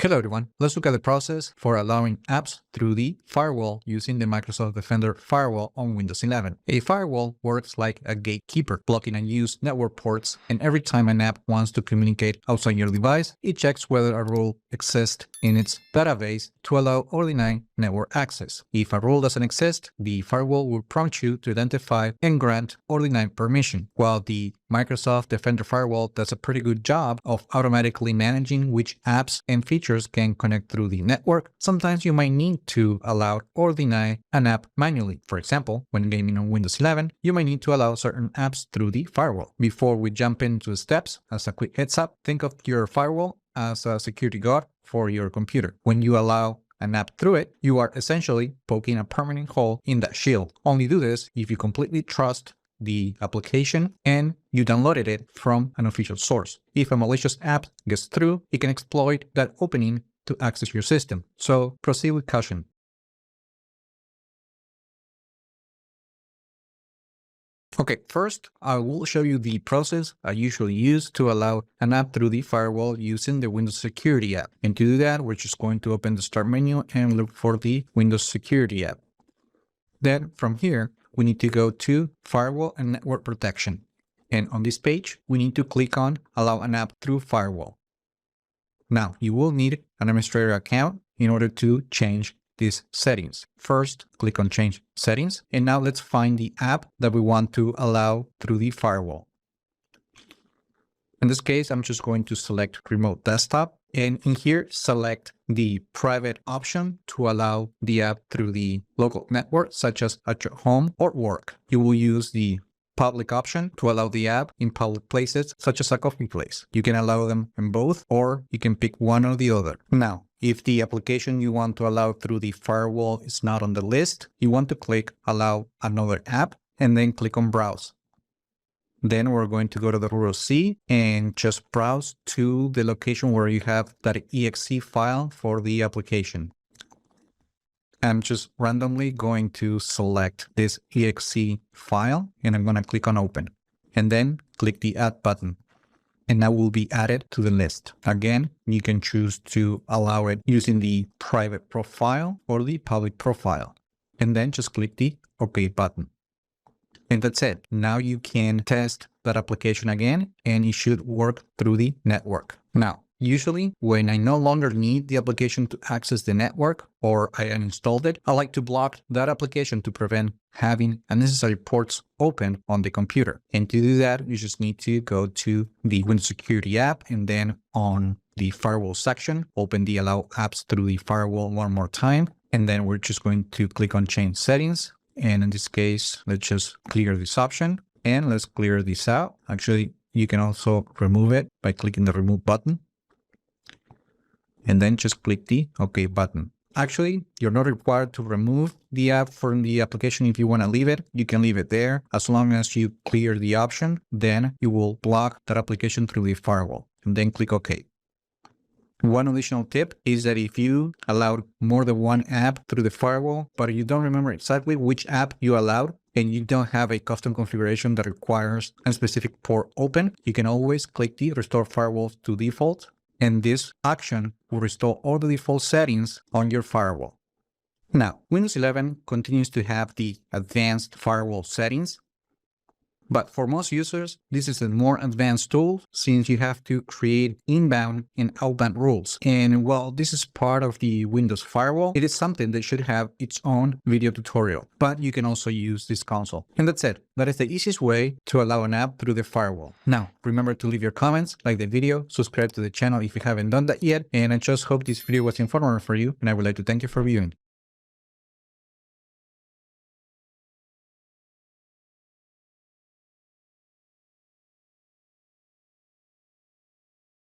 Hello everyone, let's look at the process for allowing apps through the firewall using the Microsoft Defender firewall on Windows 11. A firewall works like a gatekeeper, blocking unused network ports, and every time an app wants to communicate outside your device, it checks whether a rule exists in its database to allow ordinary network access. If a rule doesn't exist, the firewall will prompt you to identify and grant ordinary permission, while the Microsoft Defender Firewall does a pretty good job of automatically managing which apps and features can connect through the network. Sometimes you might need to allow or deny an app manually. For example, when gaming on Windows 11, you might need to allow certain apps through the firewall. Before we jump into the steps, as a quick heads up, think of your firewall as a security guard for your computer. When you allow an app through it, you are essentially poking a permanent hole in that shield. Only do this if you completely trust the application and you downloaded it from an official source. If a malicious app gets through, it can exploit that opening to access your system. So proceed with caution. Okay, first, I will show you the process I usually use to allow an app through the firewall using the Windows Security app. And to do that, we're just going to open the Start menu and look for the Windows Security app. Then from here, we need to go to Firewall and Network Protection. And on this page, we need to click on Allow an app through Firewall. Now, you will need an administrator account in order to change these settings. First, click on Change Settings. And now let's find the app that we want to allow through the firewall. In this case, I'm just going to select Remote Desktop. And in here, select the private option to allow the app through the local network, such as at your home or work. You will use the public option to allow the app in public places, such as a coffee place. You can allow them in both, or you can pick one or the other. Now, if the application you want to allow through the firewall is not on the list, you want to click Allow another app and then click on Browse. Then we're going to go to the Control C and just browse to the location where you have that exe file for the application. I'm just randomly going to select this exe file and I'm going to click on Open and then click the Add button. And that will be added to the list. Again, you can choose to allow it using the private profile or the public profile. And then just click the OK button. And that's it. Now you can test that application again and it should work through the network. Now, usually when I no longer need the application to access the network or I uninstalled it, I like to block that application to prevent having unnecessary ports open on the computer. And to do that, you just need to go to the Windows Security app and then on the firewall section, open the Allow apps through the firewall one more time. And then we're just going to click on Change Settings. And in this case, let's just clear this option and let's clear this out. Actually, you can also remove it by clicking the Remove button and then just click the OK button. Actually, you're not required to remove the app from the application. If you want to leave it, you can leave it there. As long as you clear the option, then you will block that application through the firewall and then click OK. One additional tip is that if you allowed more than one app through the firewall, but you don't remember exactly which app you allowed, and you don't have a custom configuration that requires a specific port open, you can always click the Restore Firewalls to Default, and this action will restore all the default settings on your firewall. Now, Windows 11 continues to have the advanced firewall settings, but for most users, this is a more advanced tool since you have to create inbound and outbound rules. And while this is part of the Windows firewall, it is something that should have its own video tutorial, but you can also use this console. And that's it. That is the easiest way to allow an app through the firewall. Now, remember to leave your comments, like the video, subscribe to the channel if you haven't done that yet. And I just hope this video was informative for you, and I would like to thank you for viewing.